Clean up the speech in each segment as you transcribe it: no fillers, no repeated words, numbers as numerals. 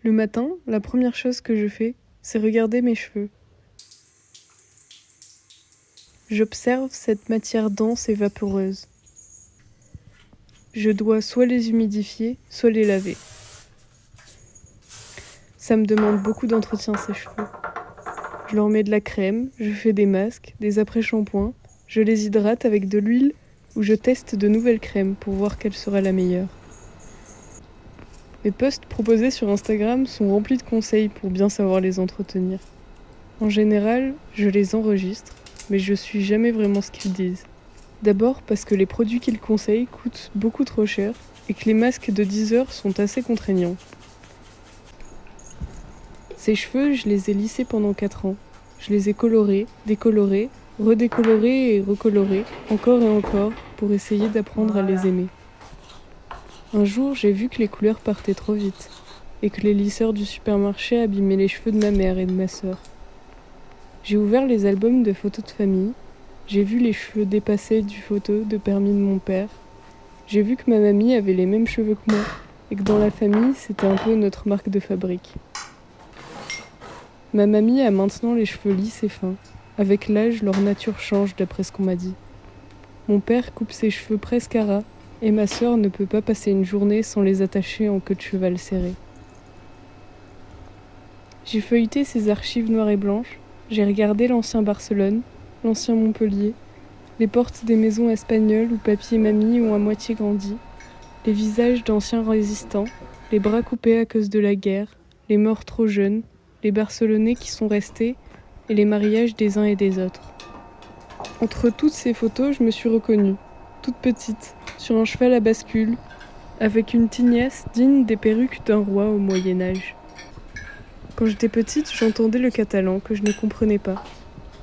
Le matin, la première chose que je fais, c'est regarder mes cheveux. J'observe cette matière dense et vaporeuse. Je dois soit les humidifier, soit les laver. Ça me demande beaucoup d'entretien ces cheveux. Je leur mets de la crème, je fais des masques, des après-shampoings, je les hydrate avec de l'huile ou je teste de nouvelles crèmes pour voir quelle sera la meilleure. Les posts proposés sur Instagram sont remplis de conseils pour bien savoir les entretenir. En général, je les enregistre, mais je suis jamais vraiment ce qu'ils disent. D'abord parce que les produits qu'ils conseillent coûtent beaucoup trop cher et que les masques de 10 heures sont assez contraignants. Ces cheveux, je les ai lissés pendant 4 ans. Je les ai colorés, décolorés, redécolorés et recolorés, encore et encore, pour essayer d'apprendre à les aimer. Un jour, j'ai vu que les couleurs partaient trop vite et que les lisseurs du supermarché abîmaient les cheveux de ma mère et de ma sœur. J'ai ouvert les albums de photos de famille, j'ai vu les cheveux dépassés du photo de permis de mon père, j'ai vu que ma mamie avait les mêmes cheveux que moi et que dans la famille, c'était un peu notre marque de fabrique. Ma mamie a maintenant les cheveux lisses et fins. Avec l'âge, leur nature change d'après ce qu'on m'a dit. Mon père coupe ses cheveux presque à ras et ma sœur ne peut pas passer une journée sans les attacher en queue de cheval serrée. J'ai feuilleté ces archives noires et blanches, j'ai regardé l'ancien Barcelone, l'ancien Montpellier, les portes des maisons espagnoles où papy et mamie ont à moitié grandi, les visages d'anciens résistants, les bras coupés à cause de la guerre, les morts trop jeunes, les Barcelonais qui sont restés et les mariages des uns et des autres. Entre toutes ces photos, je me suis reconnue, toute petite, sur un cheval à bascule, avec une tignasse digne des perruques d'un roi au Moyen-Âge. Quand j'étais petite, j'entendais le catalan que je ne comprenais pas.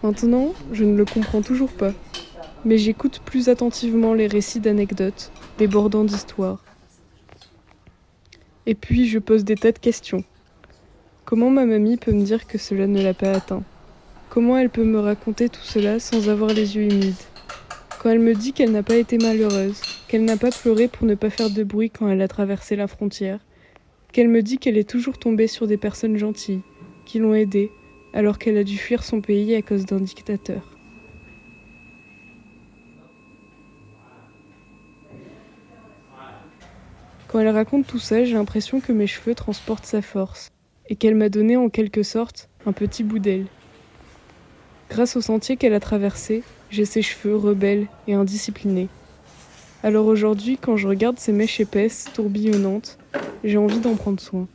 Maintenant, je ne le comprends toujours pas, mais j'écoute plus attentivement les récits d'anecdotes, débordant d'histoires. Et puis, je pose des tas de questions. Comment ma mamie peut me dire que cela ne l'a pas atteint ? Comment elle peut me raconter tout cela sans avoir les yeux humides ? Quand elle me dit qu'elle n'a pas été malheureuse, qu'elle n'a pas pleuré pour ne pas faire de bruit quand elle a traversé la frontière, qu'elle me dit qu'elle est toujours tombée sur des personnes gentilles, qui l'ont aidée, alors qu'elle a dû fuir son pays à cause d'un dictateur. Quand elle raconte tout ça, j'ai l'impression que mes cheveux transportent sa force, et qu'elle m'a donné en quelque sorte un petit bout d'elle. Grâce au sentier qu'elle a traversé, j'ai ses cheveux rebelles et indisciplinés. Alors aujourd'hui, quand je regarde ces mèches épaisses, tourbillonnantes, j'ai envie d'en prendre soin.